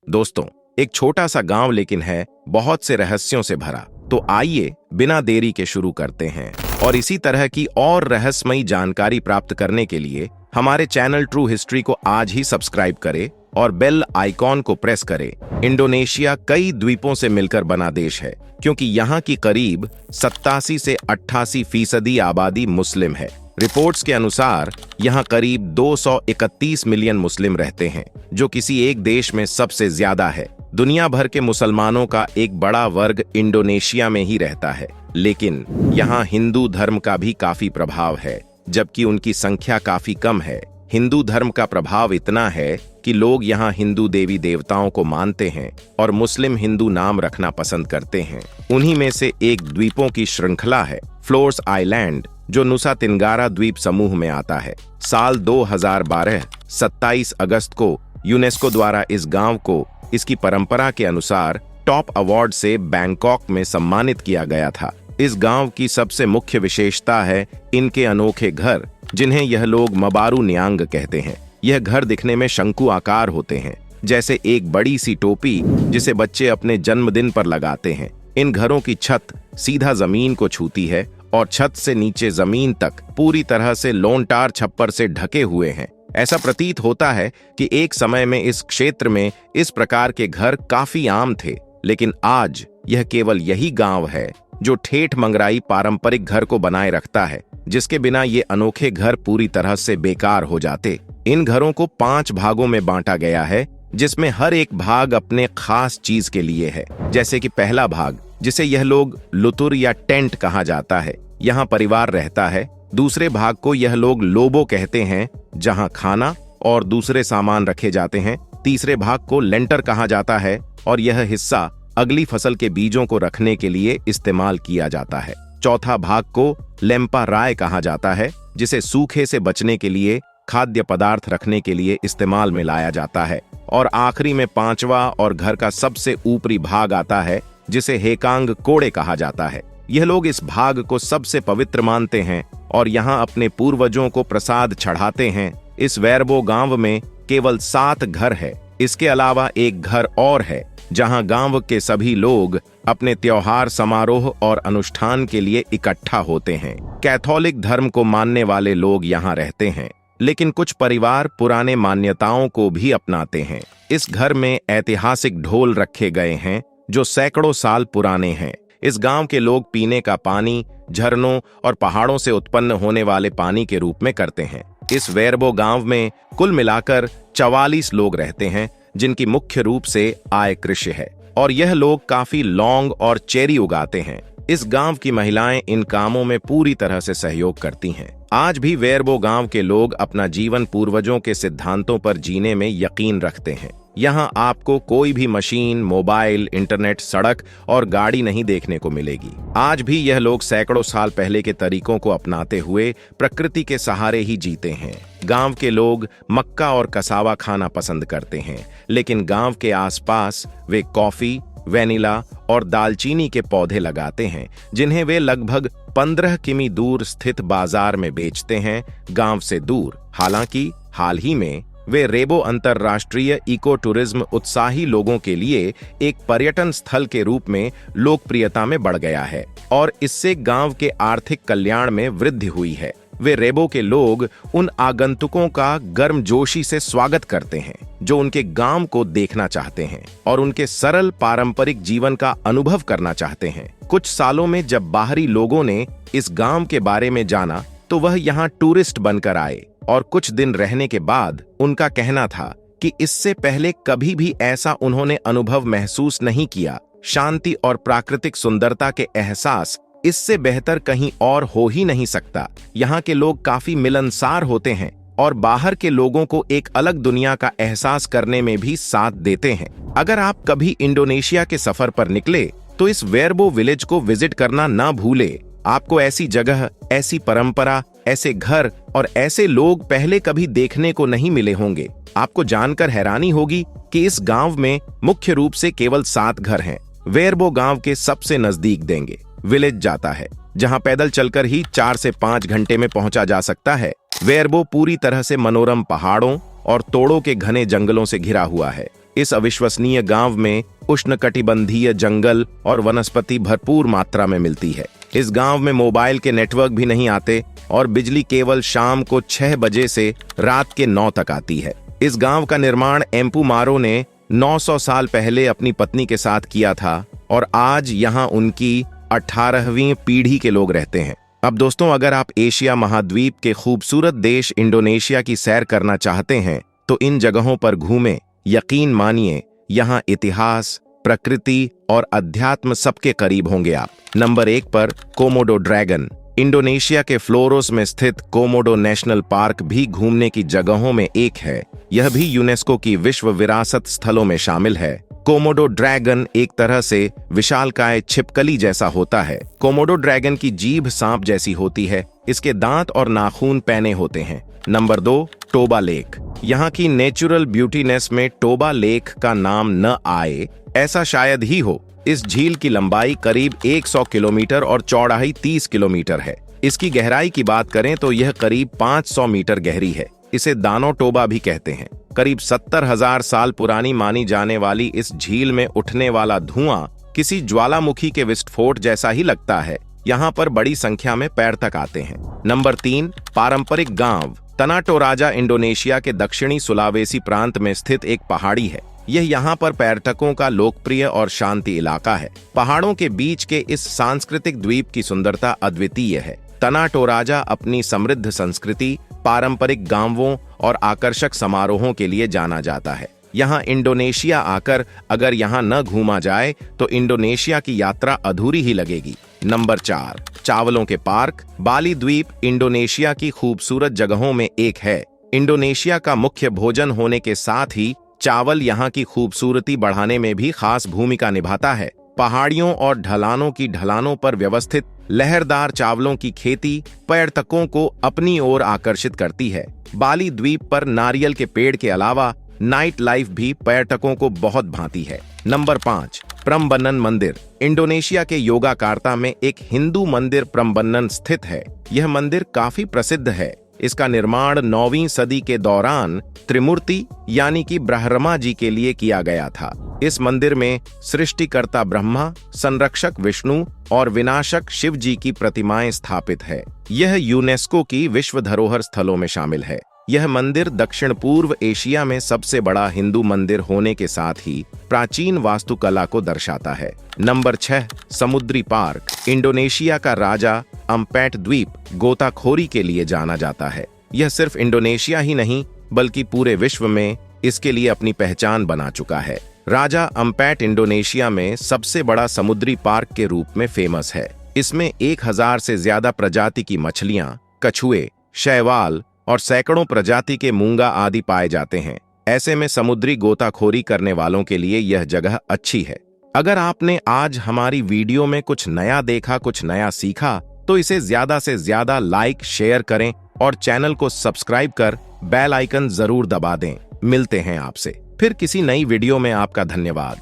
दोस्तों, एक छोटा सा गांव लेकिन है बहुत से रहस्यों से भरा। तो आइए बिना देरी के शुरू करते हैं और इसी तरह की और रहस्यमयी जानकारी प्राप्त करने के लिए हमारे चैनल ट्रू हिस्ट्री को आज ही सब्सक्राइब करें और बेल आइकॉन को प्रेस करें। इंडोनेशिया कई द्वीपों से मिलकर बना देश है, क्योंकि यहाँ की करीब 87 से 88% आबादी मुस्लिम है। रिपोर्ट्स के अनुसार यहाँ करीब 231 मिलियन मुस्लिम रहते हैं, जो किसी एक देश में सबसे ज्यादा है। दुनिया भर के मुसलमानों का एक बड़ा वर्ग इंडोनेशिया में ही रहता है, लेकिन यहाँ हिंदू धर्म का भी काफी प्रभाव है, जबकि उनकी संख्या काफी कम है। हिंदू धर्म का प्रभाव इतना है कि लोग यहाँ हिंदू देवी देवताओं को मानते हैं और मुस्लिम हिंदू नाम रखना पसंद करते हैं। उन्हीं में से एक द्वीपों की श्रृंखला है फ्लोर्स आइलैंड, जो नुसा तिनगारा द्वीप समूह में आता है। साल 2012 27 अगस्त को यूनेस्को द्वारा इस गांव को इसकी परंपरा के अनुसार टॉप अवार्ड से बैंकॉक में सम्मानित किया गया था। इस गांव की सबसे मुख्य विशेषता है इनके अनोखे घर, जिन्हें यह लोग मबारू न्यांग कहते हैं। यह घर दिखने में शंकु आकार होते हैं, जैसे एक बड़ी सी टोपी जिसे बच्चे अपने जन्मदिन पर लगाते हैं। इन घरों की छत सीधा जमीन को छूती है और छत से नीचे जमीन तक पूरी तरह से लोनटार छप्पर से ढके हुए हैं। ऐसा प्रतीत होता है कि एक समय में इस क्षेत्र में इस प्रकार के घर काफी आम थे, लेकिन आज यह केवल यही गांव है जो ठेठ मंगराई पारंपरिक घर को बनाए रखता है, जिसके बिना ये अनोखे घर पूरी तरह से बेकार हो जाते। इन घरों को 5 भागों में बांटा गया है, जिसमें हर एक भाग अपने खास चीज के लिए है। जैसे कि पहला भाग, जिसे यह लोग लुतुर या टेंट कहा जाता है, यहाँ परिवार रहता है। दूसरे भाग को यह लोग लोबो कहते हैं, जहाँ खाना और दूसरे सामान रखे जाते हैं। तीसरे भाग को लेंटर कहा जाता है और यह हिस्सा अगली फसल के बीजों को रखने के लिए इस्तेमाल किया जाता है। चौथा भाग को लेम्पा राय कहा जाता है, जिसे सूखे से बचने के लिए खाद्य पदार्थ रखने के लिए इस्तेमाल में लाया जाता है। और आखिरी में 5वां और घर का सबसे ऊपरी भाग आता है, जिसे हेकांग कोड़े कहा जाता है। यह लोग इस भाग को सबसे पवित्र मानते हैं और यहाँ अपने पूर्वजों को प्रसाद चढ़ाते हैं। इस वेरबो गांव में केवल 7 घर है। इसके अलावा एक घर और है, जहां गांव के सभी लोग अपने त्योहार, समारोह और अनुष्ठान के लिए इकट्ठा होते हैं। कैथोलिक धर्म को मानने वाले लोग यहाँ रहते हैं, लेकिन कुछ परिवार पुराने मान्यताओं को भी अपनाते हैं। इस घर में ऐतिहासिक ढोल रखे गए हैं, जो सैकड़ों साल पुराने हैं। इस गांव के लोग पीने का पानी झरनों और पहाड़ों से उत्पन्न होने वाले पानी के रूप में करते हैं। इस वेरबो गांव में कुल मिलाकर 44 लोग रहते हैं, जिनकी मुख्य रूप से आय कृषि है, और यह लोग काफी लौंग और चेरी उगाते हैं। इस गांव की महिलाएं इन कामों में पूरी तरह से सहयोग करती हैं। आज भी वेरबो गांव के लोग अपना जीवन पूर्वजों के सिद्धांतों पर जीने में यकीन रखते हैं। यहाँ आपको कोई भी मशीन, मोबाइल, इंटरनेट, सड़क और गाड़ी नहीं देखने को मिलेगी। आज भी यह लोग सैकड़ों साल पहले के तरीकों को अपनाते हुए प्रकृति के सहारे ही जीते हैं। गांव के लोग मक्का और कसावा खाना पसंद करते हैं, लेकिन गांव के आसपास वे कॉफी, वेनिला और दालचीनी के पौधे लगाते हैं, जिन्हें वे लगभग 15 किमी दूर स्थित बाजार में बेचते हैं, गांव से दूर। हालांकि हाल ही में वे रेबो अंतरराष्ट्रीय इको टूरिज्म उत्साही लोगों के लिए एक पर्यटन स्थल के रूप में लोकप्रियता में बढ़ गया है और इससे गांव के आर्थिक कल्याण में वृद्धि हुई है। वे रेबो के लोग उन आगंतुकों का गर्मजोशी से स्वागत करते हैं जो उनके गांव को देखना चाहते हैं और उनके सरल पारंपरिक जीवन का अनुभव करना चाहते हैं। कुछ सालों में जब बाहरी लोगों ने इस गांव के बारे में जाना, तो वह यहाँ टूरिस्ट बनकर आए और कुछ दिन रहने के बाद उनका कहना था कि इससे पहले कभी भी ऐसा उन्होंने अनुभव महसूस नहीं किया। शांति और प्राकृतिक सुंदरता के एहसास इससे बेहतर कहीं और हो ही नहीं सकता। यहाँ के लोग काफी मिलनसार होते हैं और बाहर के लोगों को एक अलग दुनिया का एहसास करने में भी साथ देते हैं। अगर आप कभी इंडोनेशिया के सफर पर निकले, तो इस वेरबो विलेज को विजिट करना ना भूले। आपको ऐसी जगह, ऐसी परंपरा, ऐसे घर और ऐसे लोग पहले कभी देखने को नहीं मिले होंगे। आपको जानकर हैरानी होगी कि इस गांव में मुख्य रूप से केवल 7 घर हैं। वेरबो गांव के सबसे नजदीक देंगे विलेज जाता है, जहां पैदल चलकर ही 4 से 5 घंटे में पहुंचा जा सकता है। वेरबो पूरी तरह से मनोरम पहाड़ों और तोड़ों के घने जंगलों से घिरा हुआ है। इस अविश्वसनीय गांव में उष्णकटिबंधीय जंगल और वनस्पति भरपूर मात्रा में मिलती है। इस गांव में मोबाइल के नेटवर्क भी नहीं आते और बिजली केवल शाम को 6 बजे से रात के 9 तक आती है। इस गांव का निर्माण एम्पू मारो ने 900 साल पहले अपनी पत्नी के साथ किया था और आज यहाँ उनकी 18वीं पीढ़ी के लोग रहते हैं। अब दोस्तों, अगर आप एशिया महाद्वीप के खूबसूरत देश इंडोनेशिया की सैर करना चाहते हैं तो इन जगहों पर घूमें। यकीन मानिए, यहाँ इतिहास, प्रकृति और अध्यात्म सबके करीब होंगे आप। नंबर 1 पर कोमोडो ड्रैगन। इंडोनेशिया के फ्लोरोस में स्थित कोमोडो नेशनल पार्क भी घूमने की जगहों में एक है। यह भी यूनेस्को की विश्व विरासत स्थलों में शामिल है। कोमोडो ड्रैगन एक तरह से विशालकाय छिपकली जैसा होता है। कोमोडो ड्रैगन की जीभ सांप जैसी होती है। इसके दांत और नाखून पैने होते हैं। Number 2, Toba lake. यहाँ की नेचुरल ब्यूटीनेस में टोबा लेक का नाम न आए ऐसा शायद ही हो। इस झील की लंबाई करीब 100 किलोमीटर और चौड़ाई 30 किलोमीटर है। इसकी गहराई की बात करें तो यह करीब 500 मीटर गहरी है। इसे दानो टोबा भी कहते हैं। करीब 70,000 साल पुरानी मानी जाने वाली इस झील में उठने वाला धुआं किसी ज्वालामुखी के विस्फोट जैसा ही लगता है। यहाँ पर बड़ी संख्या में पर्यटक आते हैं। नंबर 3, पारंपरिक गांव। तना टोराजा इंडोनेशिया के दक्षिणी सुलावेसी प्रांत में स्थित एक पहाड़ी है। यह यहाँ पर पर्यटकों का लोकप्रिय और शांति इलाका है। पहाड़ों के बीच के इस सांस्कृतिक द्वीप की सुंदरता अद्वितीय है। तना टोराजा अपनी समृद्ध संस्कृति, पारंपरिक गांवों और आकर्षक समारोहों के लिए जाना जाता है। यहाँ इंडोनेशिया आकर अगर यहाँ न घूमा जाए तो इंडोनेशिया की यात्रा अधूरी ही लगेगी। नंबर 4, चावलों के पार्क। बाली द्वीप इंडोनेशिया की खूबसूरत जगहों में एक है। इंडोनेशिया का मुख्य भोजन होने के साथ ही चावल यहाँ की खूबसूरती बढ़ाने में भी खास भूमिका निभाता है। पहाड़ियों और ढलानों की ढलानों पर व्यवस्थित लहरदार चावलों की खेती पर्यटकों को अपनी ओर आकर्षित करती है। बाली द्वीप पर नारियल के पेड़ के अलावा नाइट लाइफ भी पर्यटकों को बहुत भाती है। नंबर 5, प्रम्बनन मंदिर। इंडोनेशिया के योगाकार्ता में एक हिंदू मंदिर प्रम्बनन स्थित है। यह मंदिर काफी प्रसिद्ध है। इसका निर्माण 9वीं सदी के दौरान त्रिमूर्ति यानी कि ब्रह्मा जी के लिए किया गया था। इस मंदिर में सृष्टिकर्ता ब्रह्मा, संरक्षक विष्णु और विनाशक शिव जी की प्रतिमाएं स्थापित है। यह यूनेस्को की विश्व धरोहर स्थलों में शामिल है। यह मंदिर दक्षिण पूर्व एशिया में सबसे बड़ा हिंदू मंदिर होने के साथ ही प्राचीन वास्तुकला को दर्शाता है। नंबर 6, समुद्री पार्क। इंडोनेशिया का राजा अम्पैट द्वीप गोताखोरी के लिए जाना जाता है। यह सिर्फ इंडोनेशिया ही नहीं बल्कि पूरे विश्व में इसके लिए अपनी पहचान बना चुका है। राजा अम्पैट इंडोनेशिया में सबसे बड़ा समुद्री पार्क के रूप में फेमस है। इसमें 1000 से ज्यादा प्रजाति की मछलियां, कछुए, शैवाल और सैकड़ों प्रजाति के मूंगा आदि पाए जाते हैं। ऐसे में समुद्री गोताखोरी करने वालों के लिए यह जगह अच्छी है। अगर आपने आज हमारी वीडियो में कुछ नया देखा, कुछ नया सीखा, तो इसे ज्यादा से ज्यादा लाइक, शेयर करें और चैनल को सब्सक्राइब कर बेल आइकन जरूर दबा दें। मिलते हैं आपसे फिर किसी नई वीडियो में। आपका धन्यवाद।